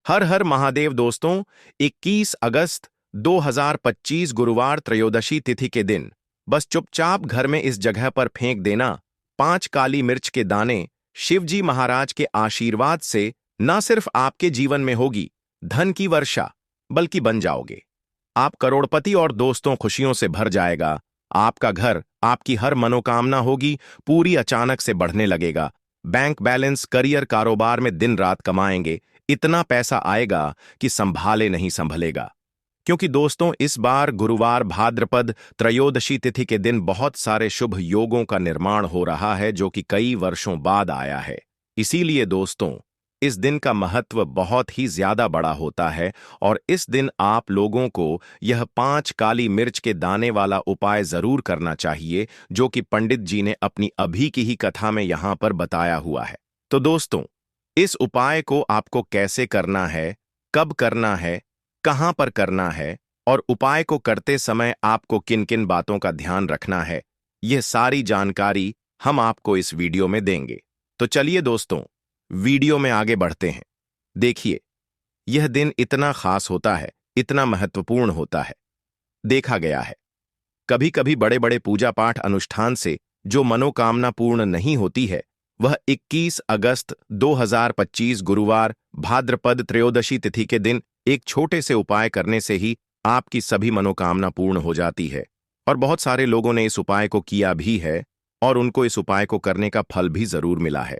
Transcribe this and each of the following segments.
हर हर महादेव दोस्तों। 21 अगस्त 2025 गुरुवार त्रयोदशी तिथि के दिन बस चुपचाप घर में इस जगह पर फेंक देना 5 काली मिर्च के दाने। शिवजी महाराज के आशीर्वाद से न सिर्फ आपके जीवन में होगी धन की वर्षा, बल्कि बन जाओगे आप करोड़पति और दोस्तों खुशियों से भर जाएगा। आपका घर, आपकी हर मनोकामना होगी पूरी अचानक से बढ़ने लगेगा। बैंक बैलेंस, करियर, कारोबार में दिन रात कमाएंगे, इतना पैसा आएगा कि संभाले नहीं संभलेगा। क्योंकि दोस्तों इस बार गुरुवार भाद्रपद त्रयोदशी तिथि के दिन बहुत सारे शुभ योगों का निर्माण हो रहा है जो कि कई वर्षों बाद आया है। इसीलिए दोस्तों इस दिन का महत्व बहुत ही ज्यादा बड़ा होता है और इस दिन आप लोगों को यह 5 काली मिर्च के दाने वाला उपाय जरूर करना चाहिए जो कि पंडित जी ने अपनी अभी की ही कथा में यहां पर बताया हुआ है। तो दोस्तों इस उपाय को आपको कैसे करना है, कब करना है, कहां पर करना है और उपाय को करते समय आपको किन किन बातों का ध्यान रखना है, यह सारी जानकारी हम आपको इस वीडियो में देंगे। तो चलिए दोस्तों वीडियो में आगे बढ़ते हैं। देखिए यह दिन इतना खास होता है, इतना महत्वपूर्ण होता है। देखा गया है कभी कभी बड़े बड़े पूजा पाठ अनुष्ठान से जो मनोकामना पूर्ण नहीं होती है वह 21 अगस्त 2025 गुरुवार भाद्रपद त्रयोदशी तिथि के दिन एक छोटे से उपाय करने से ही आपकी सभी मनोकामना पूर्ण हो जाती है। और बहुत सारे लोगों ने इस उपाय को किया भी है और उनको इस उपाय को करने का फल भी जरूर मिला है।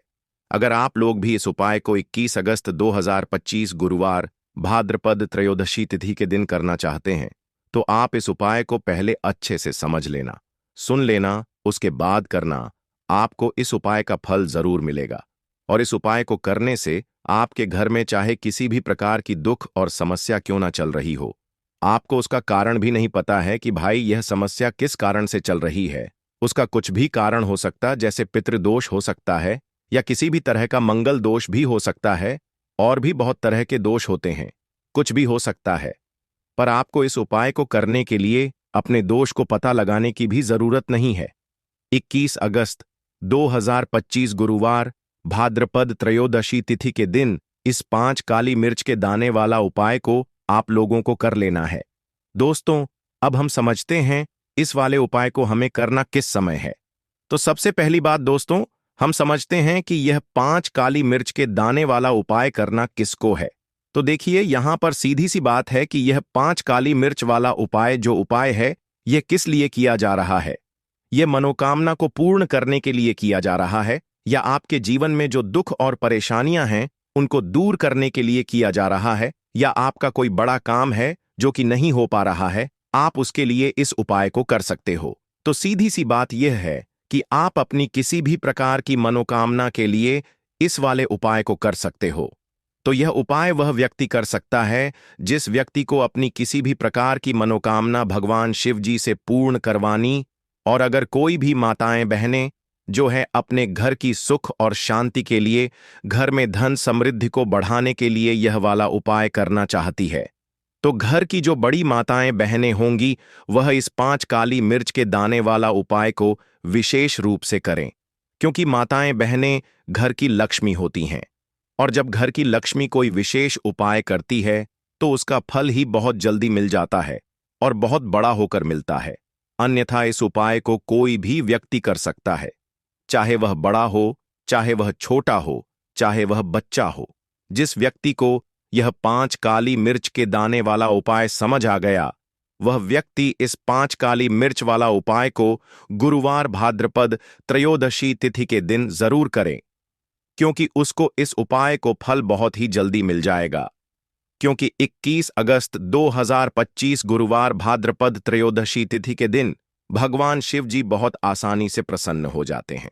अगर आप लोग भी इस उपाय को 21 अगस्त 2025 गुरुवार भाद्रपद त्रयोदशी तिथि के दिन करना चाहते हैं तो आप इस उपाय को पहले अच्छे से समझ लेना, सुन लेना, उसके बाद करना। आपको इस उपाय का फल जरूर मिलेगा और इस उपाय को करने से आपके घर में चाहे किसी भी प्रकार की दुख और समस्या क्यों ना चल रही हो, आपको उसका कारण भी नहीं पता है कि भाई यह समस्या किस कारण से चल रही है। उसका कुछ भी कारण हो सकता, जैसे पितृदोष हो सकता है या किसी भी तरह का मंगल दोष भी हो सकता है, और भी बहुत तरह के दोष होते हैं, कुछ भी हो सकता है। पर आपको इस उपाय को करने के लिए अपने दोष को पता लगाने की भी जरूरत नहीं है। 21 अगस्त 2025 गुरुवार भाद्रपद त्रयोदशी तिथि के दिन इस 5 काली मिर्च के दाने वाला उपाय को आप लोगों को कर लेना है। दोस्तों अब हम समझते हैं इस वाले उपाय को हमें करना किस समय है। तो सबसे पहली बात दोस्तों हम समझते हैं कि यह 5 काली मिर्च के दाने वाला उपाय करना किसको है। तो देखिए यहां पर सीधी सी बात है कि यह 5 काली मिर्च वाला उपाय जो उपाय है यह किस लिए किया जा रहा है। यह मनोकामना को पूर्ण करने के लिए किया जा रहा है या आपके जीवन में जो दुख और परेशानियां हैं उनको दूर करने के लिए किया जा रहा है, या आपका कोई बड़ा काम है जो कि नहीं हो पा रहा है, आप उसके लिए इस उपाय को कर सकते हो। तो सीधी सी बात यह है कि आप अपनी किसी भी प्रकार की मनोकामना के लिए इस वाले उपाय को कर सकते हो। तो यह उपाय वह व्यक्ति कर सकता है जिस व्यक्ति को अपनी किसी भी प्रकार की मनोकामना भगवान शिव जी से पूर्ण करवानी, और अगर कोई भी माताएं बहनें जो है अपने घर की सुख और शांति के लिए, घर में धन समृद्धि को बढ़ाने के लिए यह वाला उपाय करना चाहती है, तो घर की जो बड़ी माताएं बहनें होंगी वह इस 5 काली मिर्च के दाने वाला उपाय को विशेष रूप से करें। क्योंकि माताएं बहनें घर की लक्ष्मी होती हैं और जब घर की लक्ष्मी कोई विशेष उपाय करती है तो उसका फल ही बहुत जल्दी मिल जाता है और बहुत बड़ा होकर मिलता है। अन्यथा इस उपाय को कोई भी व्यक्ति कर सकता है, चाहे वह बड़ा हो, चाहे वह छोटा हो, चाहे वह बच्चा हो। जिस व्यक्ति को यह 5 काली मिर्च के दाने वाला उपाय समझ आ गया वह व्यक्ति इस 5 काली मिर्च वाला उपाय को गुरुवार भाद्रपद त्रयोदशी तिथि के दिन जरूर करें, क्योंकि उसको इस उपाय को फल बहुत ही जल्दी मिल जाएगा। क्योंकि 21 अगस्त 2025 गुरुवार भाद्रपद त्रयोदशी तिथि के दिन भगवान शिव जी बहुत आसानी से प्रसन्न हो जाते हैं।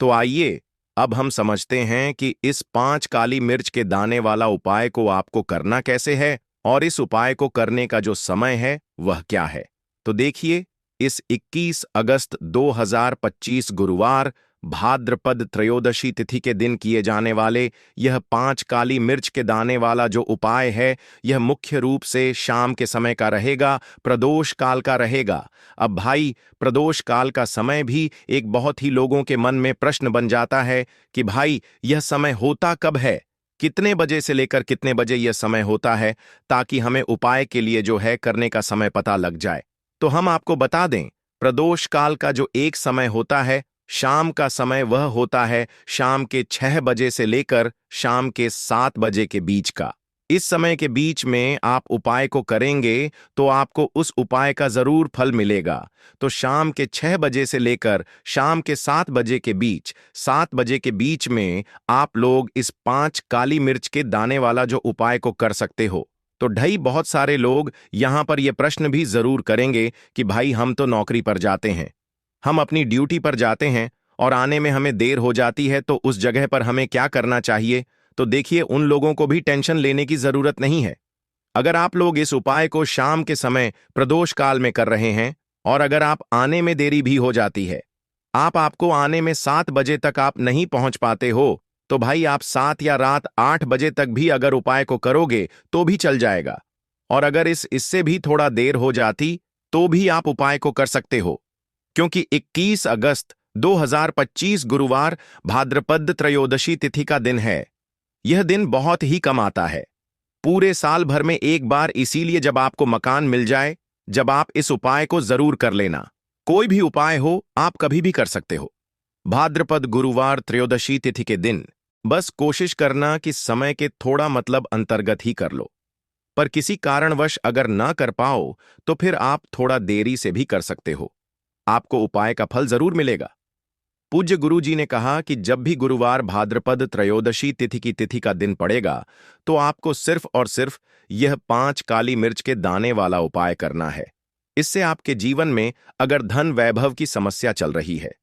तो आइए अब हम समझते हैं कि इस 5 काली मिर्च के दाने वाला उपाय को आपको करना कैसे है और इस उपाय को करने का जो समय है वह क्या है। तो देखिए इस 21 अगस्त 2025 गुरुवार भाद्रपद त्रयोदशी तिथि के दिन किए जाने वाले यह 5 काली मिर्च के दाने वाला जो उपाय है यह मुख्य रूप से शाम के समय का रहेगा, प्रदोष काल का रहेगा। अब भाई प्रदोष काल का समय भी एक बहुत ही लोगों के मन में प्रश्न बन जाता है कि भाई यह समय होता कब है, कितने बजे से लेकर कितने बजे यह समय होता है, ताकि हमें उपाय के लिए जो है करने का समय पता लग जाए। तो हम आपको बता दें, प्रदोष काल का जो एक समय होता है, शाम का समय, वह होता है शाम के 6 बजे से लेकर शाम के 7 बजे के बीच का। इस समय के बीच में आप उपाय को करेंगे तो आपको उस उपाय का जरूर फल मिलेगा। तो शाम के 6 बजे से लेकर शाम के 7 बजे के बीच, 7 बजे के बीच में आप लोग इस 5 काली मिर्च के दाने वाला जो उपाय को कर सकते हो। तो ढाई बहुत सारे लोग यहां पर यह प्रश्न भी जरूर करेंगे कि भाई हम तो नौकरी पर जाते हैं, हम अपनी ड्यूटी पर जाते हैं और आने में हमें देर हो जाती है, तो उस जगह पर हमें क्या करना चाहिए। तो देखिए, उन लोगों को भी टेंशन लेने की जरूरत नहीं है। अगर आप लोग इस उपाय को शाम के समय प्रदोष काल में कर रहे हैं और अगर आप आने में देरी भी हो जाती है, आपको आने में 7 बजे तक आप नहीं पहुंच पाते हो, तो भाई आप 7 या रात 8 बजे तक भी अगर उपाय को करोगे तो भी चल जाएगा। और अगर इससे भी थोड़ा देर हो जाती तो भी आप उपाय को कर सकते हो, क्योंकि 21 अगस्त 2025 गुरुवार भाद्रपद त्रयोदशी तिथि का दिन है। यह दिन बहुत ही कम आता है, पूरे साल भर में एक बार, इसीलिए जब आपको मकान मिल जाए, जब आप इस उपाय को जरूर कर लेना। कोई भी उपाय हो आप कभी भी कर सकते हो। भाद्रपद गुरुवार त्रयोदशी तिथि के दिन बस कोशिश करना कि समय के थोड़ा मतलब अंतर्गत ही कर लो, पर किसी कारणवश अगर ना कर पाओ तो फिर आप थोड़ा देरी से भी कर सकते हो, आपको उपाय का फल जरूर मिलेगा। पूज्य गुरु जी ने कहा कि जब भी गुरुवार भाद्रपद त्रयोदशी तिथि की तिथि का दिन पड़ेगा तो आपको सिर्फ और सिर्फ यह 5 काली मिर्च के दाने वाला उपाय करना है। इससे आपके जीवन में अगर धन वैभव की समस्या चल रही है,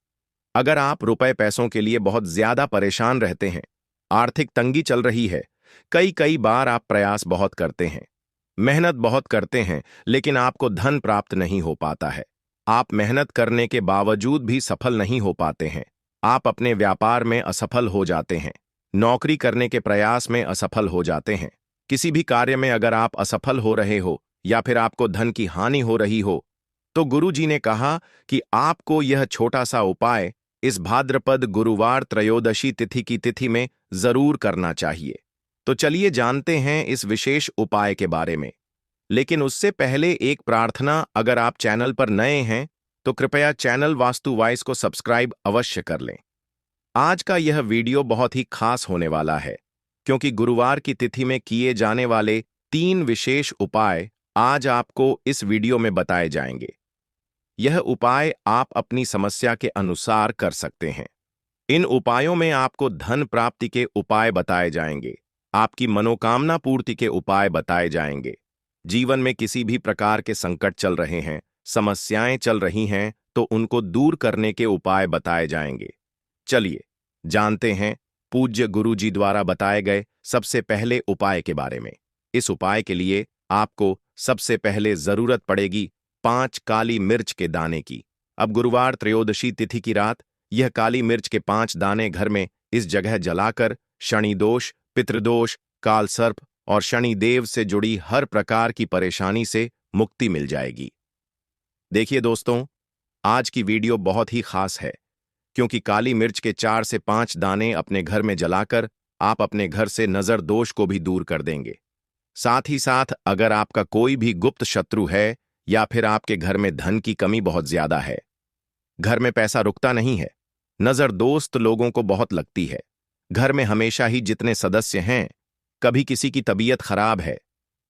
अगर आप रुपए पैसों के लिए बहुत ज्यादा परेशान रहते हैं, आर्थिक तंगी चल रही है, कई बार आप प्रयास बहुत करते हैं, मेहनत बहुत करते हैं, लेकिन आपको धन प्राप्त नहीं हो पाता है, आप मेहनत करने के बावजूद भी सफल नहीं हो पाते हैं, आप अपने व्यापार में असफल हो जाते हैं, नौकरी करने के प्रयास में असफल हो जाते हैं, किसी भी कार्य में अगर आप असफल हो रहे हो या फिर आपको धन की हानि हो रही हो, तो गुरु जी ने कहा कि आपको यह छोटा सा उपाय इस भाद्रपद गुरुवार त्रयोदशी तिथि की तिथि में जरूर करना चाहिए। तो चलिए जानते हैं इस विशेष उपाय के बारे में। लेकिन उससे पहले एक प्रार्थना, अगर आप चैनल पर नए हैं तो कृपया चैनल वास्तु वॉइस को सब्सक्राइब अवश्य कर लें। आज का यह वीडियो बहुत ही खास होने वाला है, क्योंकि गुरुवार की तिथि में किए जाने वाले 3 विशेष उपाय आज आपको इस वीडियो में बताए जाएंगे। यह उपाय आप अपनी समस्या के अनुसार कर सकते हैं। इन उपायों में आपको धन प्राप्ति के उपाय बताए जाएंगे, आपकी मनोकामना पूर्ति के उपाय बताए जाएंगे। जीवन में किसी भी प्रकार के संकट चल रहे हैं, समस्याएं चल रही हैं, तो उनको दूर करने के उपाय बताए जाएंगे। चलिए जानते हैं पूज्य गुरु जी द्वारा बताए गए सबसे पहले उपाय के बारे में। इस उपाय के लिए आपको सबसे पहले जरूरत पड़ेगी 5 काली मिर्च के दाने की। अब गुरुवार त्रयोदशी तिथि की रात यह काली मिर्च के 5 दाने घर में इस जगह जलाकर शनि दोष, पितृदोष, काल सर्प और शनि देव से जुड़ी हर प्रकार की परेशानी से मुक्ति मिल जाएगी। देखिए दोस्तों, आज की वीडियो बहुत ही खास है, क्योंकि काली मिर्च के 4 से 5 दाने अपने घर में जलाकर आप अपने घर से नजर दोष को भी दूर कर देंगे। साथ ही साथ अगर आपका कोई भी गुप्त शत्रु है या फिर आपके घर में धन की कमी बहुत ज्यादा है, घर में पैसा रुकता नहीं है, नजर दोस्त लोगों को बहुत लगती है, घर में हमेशा ही जितने सदस्य हैं, कभी किसी की तबीयत खराब है,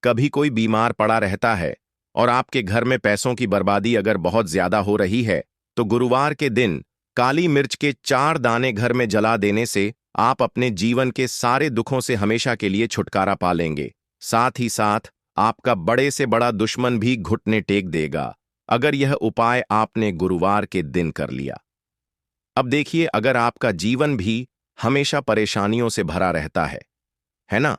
कभी कोई बीमार पड़ा रहता है और आपके घर में पैसों की बर्बादी अगर बहुत ज्यादा हो रही है, तो गुरुवार के दिन काली मिर्च के 4 दाने घर में जला देने से आप अपने जीवन के सारे दुखों से हमेशा के लिए छुटकारा पा लेंगे। साथ ही साथ आपका बड़े से बड़ा दुश्मन भी घुटने टेक देगा, अगर यह उपाय आपने गुरुवार के दिन कर लिया। अब देखिए, अगर आपका जीवन भी हमेशा परेशानियों से भरा रहता है ना,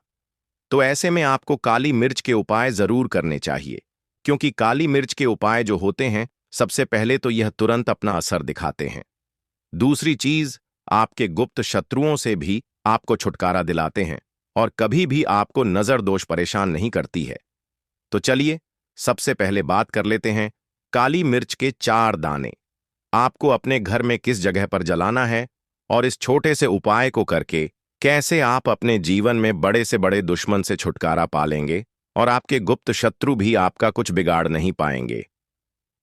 तो ऐसे में आपको काली मिर्च के उपाय जरूर करने चाहिए, क्योंकि काली मिर्च के उपाय जो होते हैं, सबसे पहले तो यह तुरंत अपना असर दिखाते हैं। दूसरी चीज, आपके गुप्त शत्रुओं से भी आपको छुटकारा दिलाते हैं और कभी भी आपको नजर दोष परेशान नहीं करती है। तो चलिए सबसे पहले बात कर लेते हैं काली मिर्च के 4 दाने आपको अपने घर में किस जगह पर जलाना है और इस छोटे से उपाय को करके कैसे आप अपने जीवन में बड़े से बड़े दुश्मन से छुटकारा पालेंगे और आपके गुप्त शत्रु भी आपका कुछ बिगाड़ नहीं पाएंगे।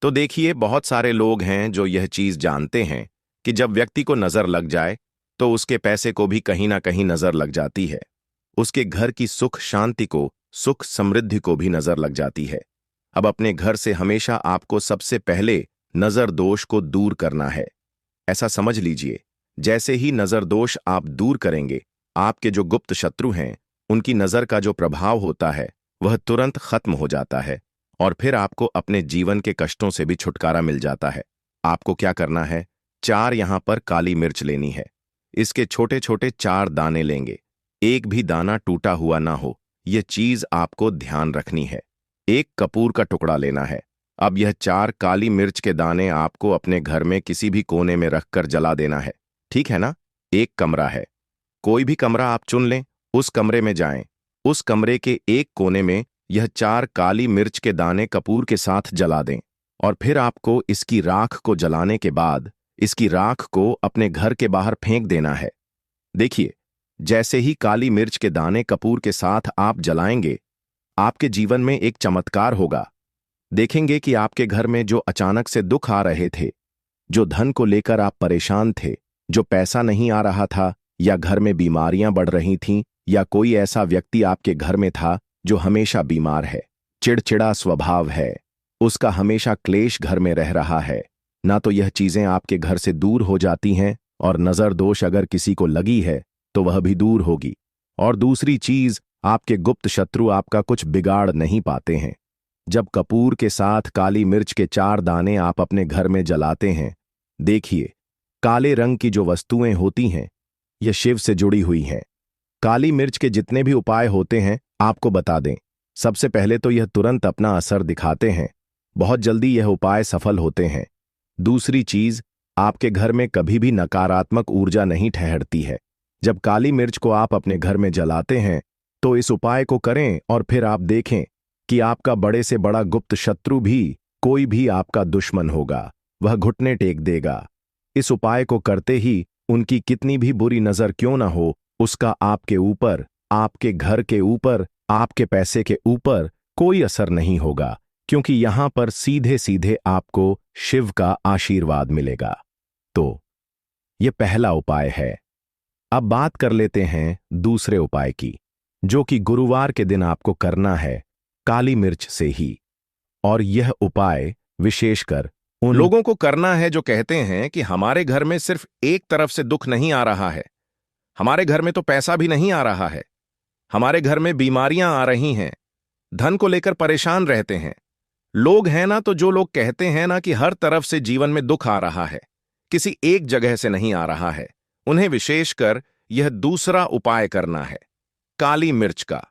तो देखिए, बहुत सारे लोग हैं जो यह चीज जानते हैं कि जब व्यक्ति को नजर लग जाए तो उसके पैसे को भी कहीं ना कहीं नजर लग जाती है, उसके घर की सुख शांति को, सुख समृद्धि को भी नजर लग जाती है। अब अपने घर से हमेशा आपको सबसे पहले नजर दोष को दूर करना है। ऐसा समझ लीजिए, जैसे ही नजर दोष आप दूर करेंगे, आपके जो गुप्त शत्रु हैं उनकी नजर का जो प्रभाव होता है वह तुरंत खत्म हो जाता है और फिर आपको अपने जीवन के कष्टों से भी छुटकारा मिल जाता है। आपको क्या करना है, 4 यहां पर काली मिर्च लेनी है। इसके छोटे छोटे 4 दाने लेंगे, एक भी दाना टूटा हुआ ना हो, यह चीज आपको ध्यान रखनी है। एक कपूर का टुकड़ा लेना है। अब यह 4 काली मिर्च के दाने आपको अपने घर में किसी भी कोने में रखकर जला देना है, ठीक है ना। एक कमरा है, कोई भी कमरा आप चुन लें, उस कमरे में जाएं। उस कमरे के एक कोने में यह 4 काली मिर्च के दाने कपूर के साथ जला दें और फिर आपको इसकी राख को जलाने के बाद इसकी राख को अपने घर के बाहर फेंक देना है। देखिए, जैसे ही काली मिर्च के दाने कपूर के साथ आप जलाएंगे, आपके जीवन में एक चमत्कार होगा। देखेंगे कि आपके घर में जो अचानक से दुख आ रहे थे, जो धन को लेकर आप परेशान थे, जो पैसा नहीं आ रहा था, या घर में बीमारियां बढ़ रही थीं, या कोई ऐसा व्यक्ति आपके घर में था जो हमेशा बीमार है, चिड़चिड़ा स्वभाव है, उसका हमेशा क्लेश घर में रह रहा है, ना तो यह चीजें आपके घर से दूर हो जाती हैं और नजर दोष अगर किसी को लगी है तो वह भी दूर होगी। और दूसरी चीज, आपके गुप्त शत्रु आपका कुछ बिगाड़ नहीं पाते हैं। जब कपूर के साथ काली मिर्च के 4 दाने आप अपने घर में जलाते हैं, देखिए, काले रंग की जो वस्तुएं होती हैं यह शिव से जुड़ी हुई हैं। काली मिर्च के जितने भी उपाय होते हैं आपको बता दें, सबसे पहले तो यह तुरंत अपना असर दिखाते हैं, बहुत जल्दी यह उपाय सफल होते हैं। दूसरी चीज, आपके घर में कभी भी नकारात्मक ऊर्जा नहीं ठहरती है। जब काली मिर्च को आप अपने घर में जलाते हैं तो इस उपाय को करें और फिर आप देखें कि आपका बड़े से बड़ा गुप्त शत्रु भी, कोई भी आपका दुश्मन होगा, वह घुटने टेक देगा। इस उपाय को करते ही उनकी कितनी भी बुरी नजर क्यों ना हो, उसका आपके ऊपर, आपके घर के ऊपर, आपके पैसे के ऊपर कोई असर नहीं होगा, क्योंकि यहां पर सीधे सीधे आपको शिव का आशीर्वाद मिलेगा। तो यह पहला उपाय है। अब बात कर लेते हैं दूसरे उपाय की, जो कि गुरुवार के दिन आपको करना है काली मिर्च से ही। और यह उपाय विशेषकर उन लोगों को करना है जो कहते हैं कि हमारे घर में सिर्फ एक तरफ से दुख नहीं आ रहा है, हमारे घर में तो पैसा भी नहीं आ रहा है, हमारे घर में बीमारियां आ रही हैं, धन को लेकर परेशान रहते हैं। लोग हैं ना, तो जो लोग कहते हैं ना कि हर तरफ से जीवन में दुख आ रहा है, किसी एक जगह से नहीं आ रहा है, उन्हें विशेषकर यह दूसरा उपाय करना है, काली मिर्च का।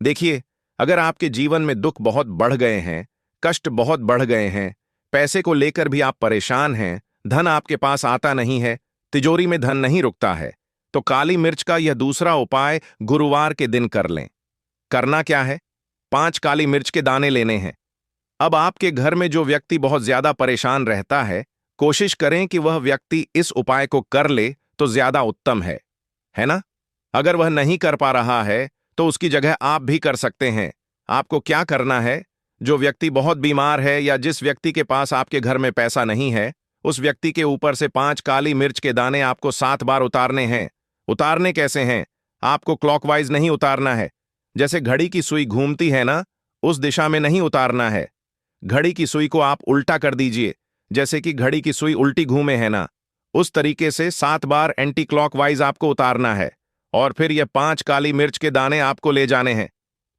देखिए, अगर आपके जीवन में दुख बहुत बढ़ गए हैं, कष्ट बहुत बढ़ गए हैं, पैसे को लेकर भी आप परेशान हैं, धन आपके पास आता नहीं है, तिजोरी में धन नहीं रुकता है, तो काली मिर्च का यह दूसरा उपाय गुरुवार के दिन कर लें। करना क्या है, 5 काली मिर्च के दाने लेने हैं। अब आपके घर में जो व्यक्ति बहुत ज्यादा परेशान रहता है, कोशिश करें कि वह व्यक्ति इस उपाय को कर ले तो ज्यादा उत्तम है ना। अगर वह नहीं कर पा रहा है तो उसकी जगह आप भी कर सकते हैं। आपको क्या करना है, जो व्यक्ति बहुत बीमार है या जिस व्यक्ति के पास आपके घर में पैसा नहीं है, उस व्यक्ति के ऊपर से 5 काली मिर्च के दाने आपको 7 बार उतारने हैं। उतारने कैसे हैं, आपको क्लॉकवाइज नहीं उतारना है, जैसे घड़ी की सुई घूमती है ना, उस दिशा में नहीं उतारना है। घड़ी की सुई को आप उल्टा कर दीजिए, जैसे कि घड़ी की सुई उल्टी घूमे है ना, उस तरीके से 7 बार एंटी क्लॉकवाइज आपको उतारना है। और फिर यह 5 काली मिर्च के दाने आपको ले जाने हैं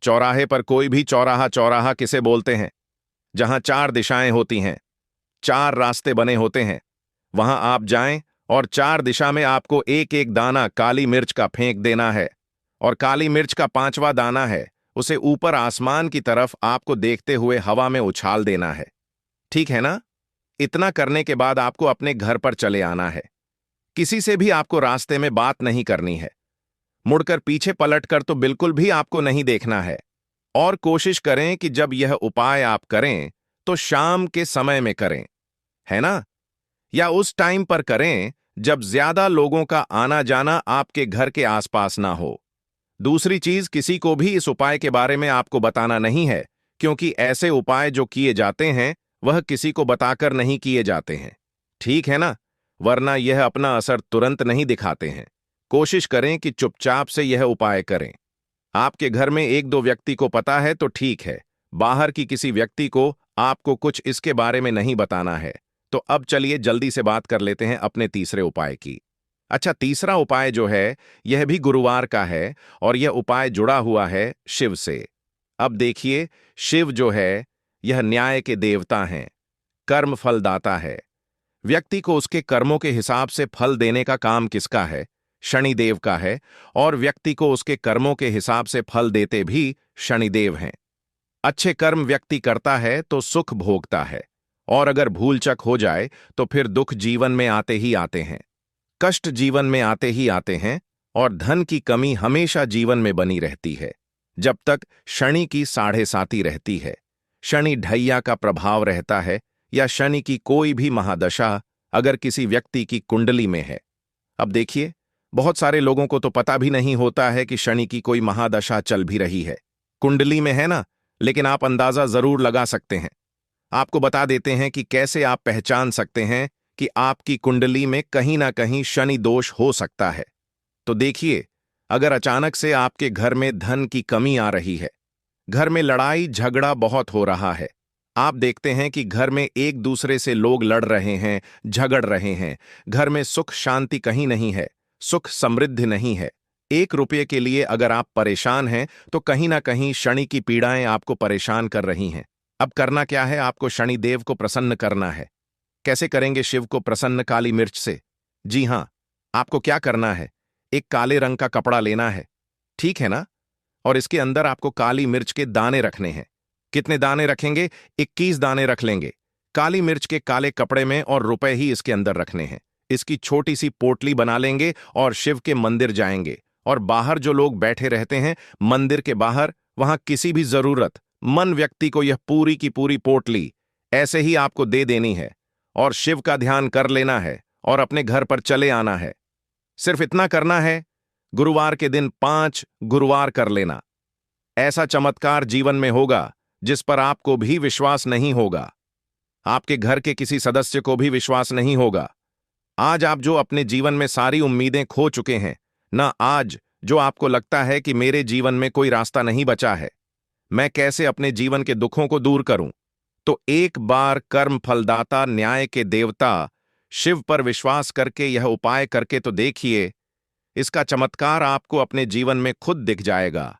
चौराहे पर। कोई भी चौराहा, चौराहा किसे बोलते हैं, जहां 4 दिशाएं होती हैं, 4 रास्ते बने होते हैं, वहां आप जाएं और 4 दिशा में आपको एक एक दाना काली मिर्च का फेंक देना है। और काली मिर्च का 5वां दाना है, उसे ऊपर आसमान की तरफ आपको देखते हुए हवा में उछाल देना है, ठीक है ना। इतना करने के बाद आपको अपने घर पर चले आना है। किसी से भी आपको रास्ते में बात नहीं करनी है, मुड़कर पीछे पलटकर तो बिल्कुल भी आपको नहीं देखना है। और कोशिश करें कि जब यह उपाय आप करें तो शाम के समय में करें, है ना, या उस टाइम पर करें जब ज्यादा लोगों का आना जाना आपके घर के आसपास ना हो। दूसरी चीज, किसी को भी इस उपाय के बारे में आपको बताना नहीं है, क्योंकि ऐसे उपाय जो किए जाते हैं वह किसी को बताकर नहीं किए जाते हैं। ठीक है ना? वरना यह अपना असर तुरंत नहीं दिखाते हैं। कोशिश करें कि चुपचाप से यह उपाय करें। आपके घर में एक दो व्यक्ति को पता है तो ठीक है, बाहर की किसी व्यक्ति को आपको कुछ इसके बारे में नहीं बताना है। तो अब चलिए जल्दी से बात कर लेते हैं अपने तीसरे उपाय की। अच्छा, तीसरा उपाय जो है यह भी गुरुवार का है और यह उपाय जुड़ा हुआ है शिव से। अब देखिए, शिव जो है यह न्याय के देवता हैं, कर्म फलदाता है। व्यक्ति को उसके कर्मों के हिसाब से फल देने का काम किसका है? शनिदेव का है। और व्यक्ति को उसके कर्मों के हिसाब से फल देते भी शनिदेव हैं। अच्छे कर्म व्यक्ति करता है तो सुख भोगता है, और अगर भूलचक हो जाए तो फिर दुख जीवन में आते ही आते हैं, कष्ट जीवन में आते ही आते हैं, और धन की कमी हमेशा जीवन में बनी रहती है जब तक शनि की साढ़े साती रहती है। शनि ढैया का प्रभाव रहता है, या शनि की कोई भी महादशा अगर किसी व्यक्ति की कुंडली में है। अब देखिए, बहुत सारे लोगों को तो पता भी नहीं होता है कि शनि की कोई महादशा चल भी रही है, कुंडली में है ना, लेकिन आप अंदाजा जरूर लगा सकते हैं। आपको बता देते हैं कि कैसे आप पहचान सकते हैं कि आपकी कुंडली में कहीं ना कहीं शनि दोष हो सकता है। तो देखिए, अगर अचानक से आपके घर में धन की कमी आ रही है, घर में लड़ाई झगड़ा बहुत हो रहा है, आप देखते हैं कि घर में एक दूसरे से लोग लड़ रहे हैं, झगड़ रहे हैं, घर में सुख शांति कहीं नहीं है, सुख समृद्धि नहीं है, 1 रुपये के लिए अगर आप परेशान हैं तो कहीं ना कहीं शनि की पीड़ाएं आपको परेशान कर रही हैं। अब करना क्या है? आपको शनिदेव को प्रसन्न करना है। कैसे करेंगे शिव को प्रसन्न? काली मिर्च से। जी हां, आपको क्या करना है, एक काले रंग का कपड़ा लेना है, ठीक है ना, और इसके अंदर आपको काली मिर्च के दाने रखने हैं। कितने दाने रखेंगे? 21 दाने रख लेंगे काली मिर्च के काले कपड़े में, और रुपए ही इसके अंदर रखने हैं। इसकी छोटी सी पोटली बना लेंगे और शिव के मंदिर जाएंगे, और बाहर जो लोग बैठे रहते हैं मंदिर के बाहर, वहां किसी भी जरूरत मन व्यक्ति को यह पूरी की पूरी पोटली ऐसे ही आपको दे देनी है, और शिव का ध्यान कर लेना है और अपने घर पर चले आना है। सिर्फ इतना करना है, गुरुवार के दिन 5 गुरुवार कर लेना। ऐसा चमत्कार जीवन में होगा जिस पर आपको भी विश्वास नहीं होगा, आपके घर के किसी सदस्य को भी विश्वास नहीं होगा। आज आप जो अपने जीवन में सारी उम्मीदें खो चुके हैं ना, आज जो आपको लगता है कि मेरे जीवन में कोई रास्ता नहीं बचा है, मैं कैसे अपने जीवन के दुखों को दूर करूं, तो एक बार कर्म फलदाता न्याय के देवता शिव पर विश्वास करके यह उपाय करके तो देखिए। इसका चमत्कार आपको अपने जीवन में खुद दिख जाएगा।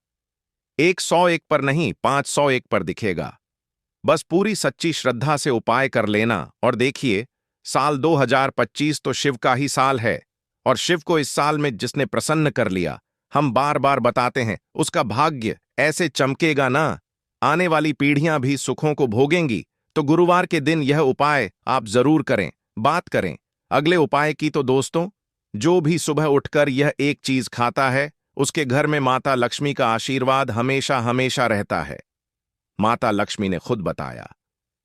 101 पर नहीं, 501 पर दिखेगा। बस पूरी सच्ची श्रद्धा से उपाय कर लेना, और देखिए, साल 2025 तो शिव का ही साल है, और शिव को इस साल में जिसने प्रसन्न कर लिया, हम बार बार बताते हैं, उसका भाग्य ऐसे चमकेगा ना, आने वाली पीढ़ियां भी सुखों को भोगेंगी। तो गुरुवार के दिन यह उपाय आप जरूर करें। बात करें अगले उपाय की, तो दोस्तों, जो भी सुबह उठकर यह एक चीज खाता है, उसके घर में माता लक्ष्मी का आशीर्वाद हमेशा हमेशा रहता है। माता लक्ष्मी ने खुद बताया।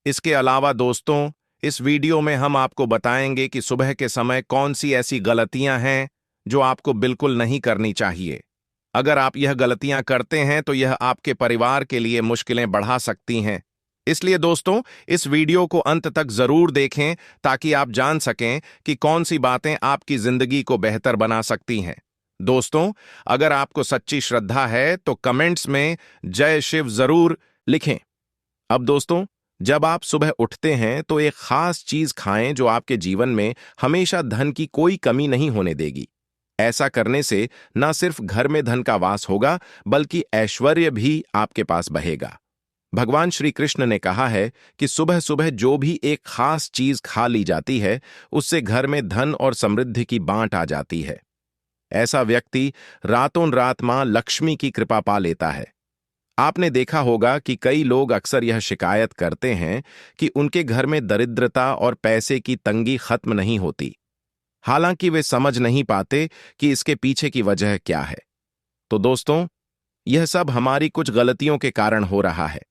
इसके अलावा दोस्तों, इस वीडियो में हम आपको बताएंगे कि सुबह के समय कौन सी ऐसी गलतियां हैं जो आपको बिल्कुल नहीं करनी चाहिए। अगर आप यह गलतियां करते हैं तो यह आपके परिवार के लिए मुश्किलें बढ़ा सकती हैं। इसलिए दोस्तों, इस वीडियो को अंत तक जरूर देखें ताकि आप जान सकें कि कौन सी बातें आपकी जिंदगी को बेहतर बना सकती हैं। दोस्तों, अगर आपको सच्ची श्रद्धा है तो कमेंट्स में जय शिव जरूर लिखें। अब दोस्तों, जब आप सुबह उठते हैं तो एक खास चीज खाएं जो आपके जीवन में हमेशा धन की कोई कमी नहीं होने देगी। ऐसा करने से न सिर्फ घर में धन का वास होगा, बल्कि ऐश्वर्य भी आपके पास बहेगा। भगवान श्री कृष्ण ने कहा है कि सुबह सुबह जो भी एक खास चीज खा ली जाती है, उससे घर में धन और समृद्धि की बांट आ जाती है। ऐसा व्यक्ति रातों रात मां लक्ष्मी की कृपा पा लेता है। आपने देखा होगा कि कई लोग अक्सर यह शिकायत करते हैं कि उनके घर में दरिद्रता और पैसे की तंगी खत्म नहीं होती, हालांकि वे समझ नहीं पाते कि इसके पीछे की वजह क्या है। तो दोस्तों, यह सब हमारी कुछ गलतियों के कारण हो रहा है।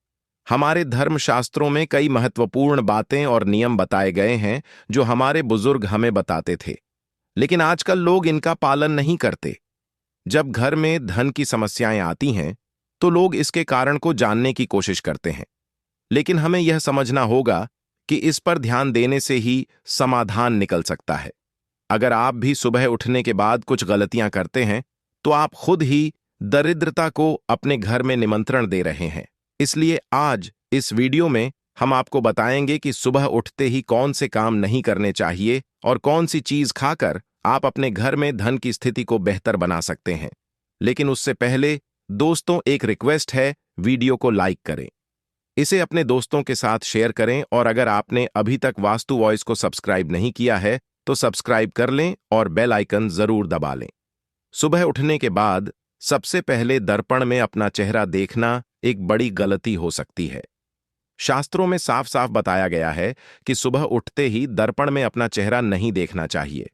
हमारे धर्मशास्त्रों में कई महत्वपूर्ण बातें और नियम बताए गए हैं जो हमारे बुजुर्ग हमें बताते थे, लेकिन आजकल लोग इनका पालन नहीं करते। जब घर में धन की समस्याएं आती हैं, तो लोग इसके कारण को जानने की कोशिश करते हैं, लेकिन हमें यह समझना होगा कि इस पर ध्यान देने से ही समाधान निकल सकता है। अगर आप भी सुबह उठने के बाद कुछ गलतियां करते हैं, तो आप खुद ही दरिद्रता को अपने घर में निमंत्रण दे रहे हैं। इसलिए आज इस वीडियो में हम आपको बताएंगे कि सुबह उठते ही कौन से काम नहीं करने चाहिए और कौन सी चीज खाकर आप अपने घर में धन की स्थिति को बेहतर बना सकते हैं। लेकिन उससे पहले दोस्तों, एक रिक्वेस्ट है, वीडियो को लाइक करें, इसे अपने दोस्तों के साथ शेयर करें और अगर आपने अभी तक वास्तु वॉइस को सब्सक्राइब नहीं किया है तो सब्सक्राइब कर लें और बेल आइकन जरूर दबा लें। सुबह उठने के बाद सबसे पहले दर्पण में अपना चेहरा देखना एक बड़ी गलती हो सकती है। शास्त्रों में साफ साफ बताया गया है कि सुबह उठते ही दर्पण में अपना चेहरा नहीं देखना चाहिए।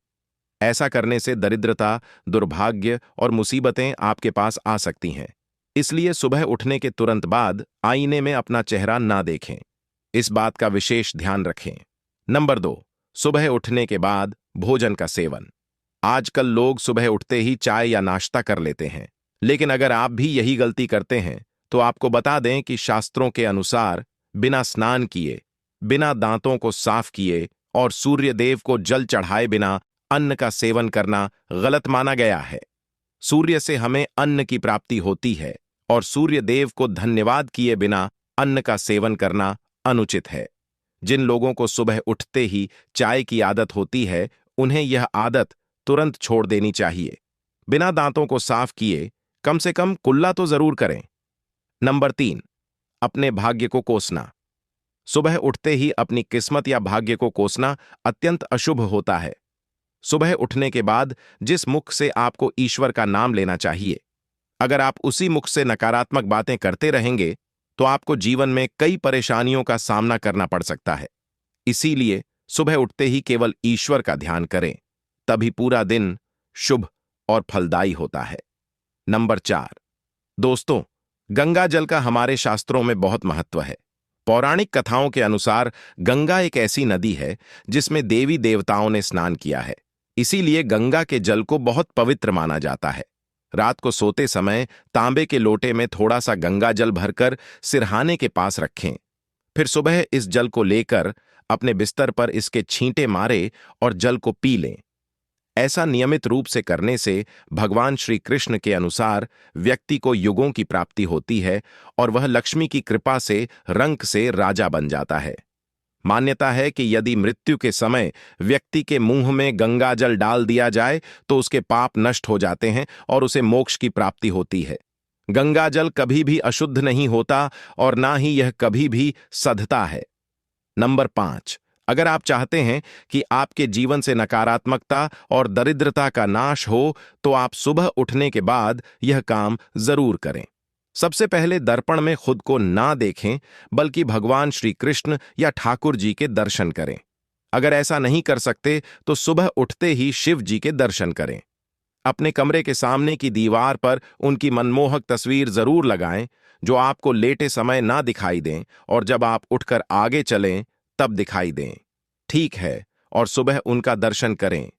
ऐसा करने से दरिद्रता, दुर्भाग्य और मुसीबतें आपके पास आ सकती हैं। इसलिए सुबह उठने के तुरंत बाद आईने में अपना चेहरा ना देखें। इस बात का विशेष ध्यान रखें। नंबर 2, सुबह उठने के बाद भोजन का सेवन। आजकल लोग सुबह उठते ही चाय या नाश्ता कर लेते हैं, लेकिन अगर आप भी यही गलती करते हैं तो आपको बता दें कि शास्त्रों के अनुसार बिना स्नान किए, बिना दांतों को साफ किए और सूर्य देव को जल चढ़ाए बिना अन्न का सेवन करना गलत माना गया है। सूर्य से हमें अन्न की प्राप्ति होती है और सूर्य देव को धन्यवाद किए बिना अन्न का सेवन करना अनुचित है। जिन लोगों को सुबह उठते ही चाय की आदत होती है, उन्हें यह आदत तुरंत छोड़ देनी चाहिए। बिना दांतों को साफ किए कम से कम कुल्ला तो जरूर करें। नंबर 3, अपने भाग्य को कोसना। सुबह उठते ही अपनी किस्मत या भाग्य को कोसना अत्यंत अशुभ होता है। सुबह उठने के बाद जिस मुख से आपको ईश्वर का नाम लेना चाहिए, अगर आप उसी मुख से नकारात्मक बातें करते रहेंगे तो आपको जीवन में कई परेशानियों का सामना करना पड़ सकता है। इसीलिए सुबह उठते ही केवल ईश्वर का ध्यान करें, तभी पूरा दिन शुभ और फलदायी होता है। नंबर 4, दोस्तों, गंगा जल का हमारे शास्त्रों में बहुत महत्व है। पौराणिक कथाओं के अनुसार गंगा एक ऐसी नदी है जिसमें देवी देवताओं ने स्नान किया है। इसीलिए गंगा के जल को बहुत पवित्र माना जाता है। रात को सोते समय तांबे के लोटे में थोड़ा सा गंगा जल भरकर सिरहाने के पास रखें। फिर सुबह इस जल को लेकर अपने बिस्तर पर इसके छींटे मारे और जल को पी लें। ऐसा नियमित रूप से करने से भगवान श्री कृष्ण के अनुसार व्यक्ति को युगों की प्राप्ति होती है और वह लक्ष्मी की कृपा से रंक से राजा बन जाता है। मान्यता है कि यदि मृत्यु के समय व्यक्ति के मुंह में गंगा जल डाल दिया जाए तो उसके पाप नष्ट हो जाते हैं और उसे मोक्ष की प्राप्ति होती है। गंगा जल कभी भी अशुद्ध नहीं होता और ना ही यह कभी भी सधता है। नंबर 5, अगर आप चाहते हैं कि आपके जीवन से नकारात्मकता और दरिद्रता का नाश हो तो आप सुबह उठने के बाद यह काम जरूर करें। सबसे पहले दर्पण में खुद को ना देखें, बल्कि भगवान श्री कृष्ण या ठाकुर जी के दर्शन करें। अगर ऐसा नहीं कर सकते तो सुबह उठते ही शिव जी के दर्शन करें। अपने कमरे के सामने की दीवार पर उनकी मनमोहक तस्वीर जरूर लगाएं, जो आपको लेटे समय ना दिखाई दें और जब आप उठकर आगे चलें तब दिखाई दें। ठीक है, और सुबह उनका दर्शन करें।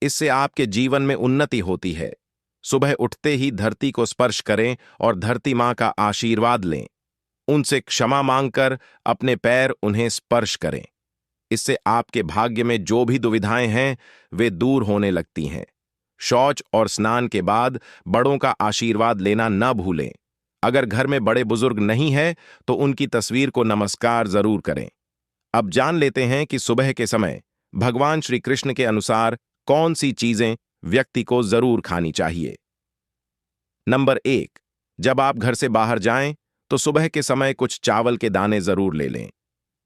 इससे आपके जीवन में उन्नति होती है। सुबह उठते ही धरती को स्पर्श करें और धरती मां का आशीर्वाद लें। उनसे क्षमा मांगकर अपने पैर उन्हें स्पर्श करें। इससे आपके भाग्य में जो भी दुविधाएं हैं वे दूर होने लगती हैं। शौच और स्नान के बाद बड़ों का आशीर्वाद लेना न भूलें। अगर घर में बड़े बुजुर्ग नहीं है तो उनकी तस्वीर को नमस्कार जरूर करें। अब जान लेते हैं कि सुबह के समय भगवान श्री कृष्ण के अनुसार कौन सी चीजें व्यक्ति को जरूर खानी चाहिए। नंबर 1, जब आप घर से बाहर जाएं तो सुबह के समय कुछ चावल के दाने जरूर ले लें।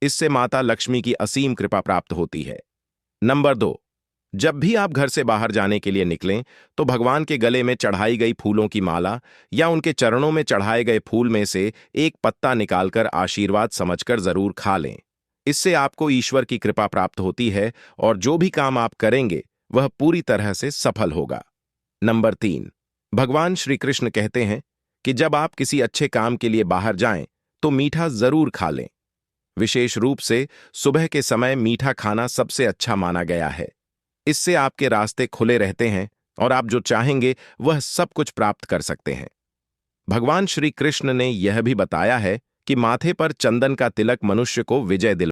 इससे माता लक्ष्मी की असीम कृपा प्राप्त होती है। नंबर 2, जब भी आप घर से बाहर जाने के लिए निकलें तो भगवान के गले में चढ़ाई गई फूलों की माला या उनके चरणों में चढ़ाए गए फूल में से एक पत्ता निकालकर आशीर्वाद समझकर जरूर खा लें। इससे आपको ईश्वर की कृपा प्राप्त होती है और जो भी काम आप करेंगे वह पूरी तरह से सफल होगा। नंबर 3, भगवान श्री कृष्ण कहते हैं कि जब आप किसी अच्छे काम के लिए बाहर जाएं तो मीठा जरूर खा लें। विशेष रूप से सुबह के समय मीठा खाना सबसे अच्छा माना गया है। इससे आपके रास्ते खुले रहते हैं और आप जो चाहेंगे वह सब कुछ प्राप्त कर सकते हैं। भगवान श्री कृष्ण ने यह भी बताया है कि माथे पर चंदन का तिलक मनुष्य को विजय दिलवाता है।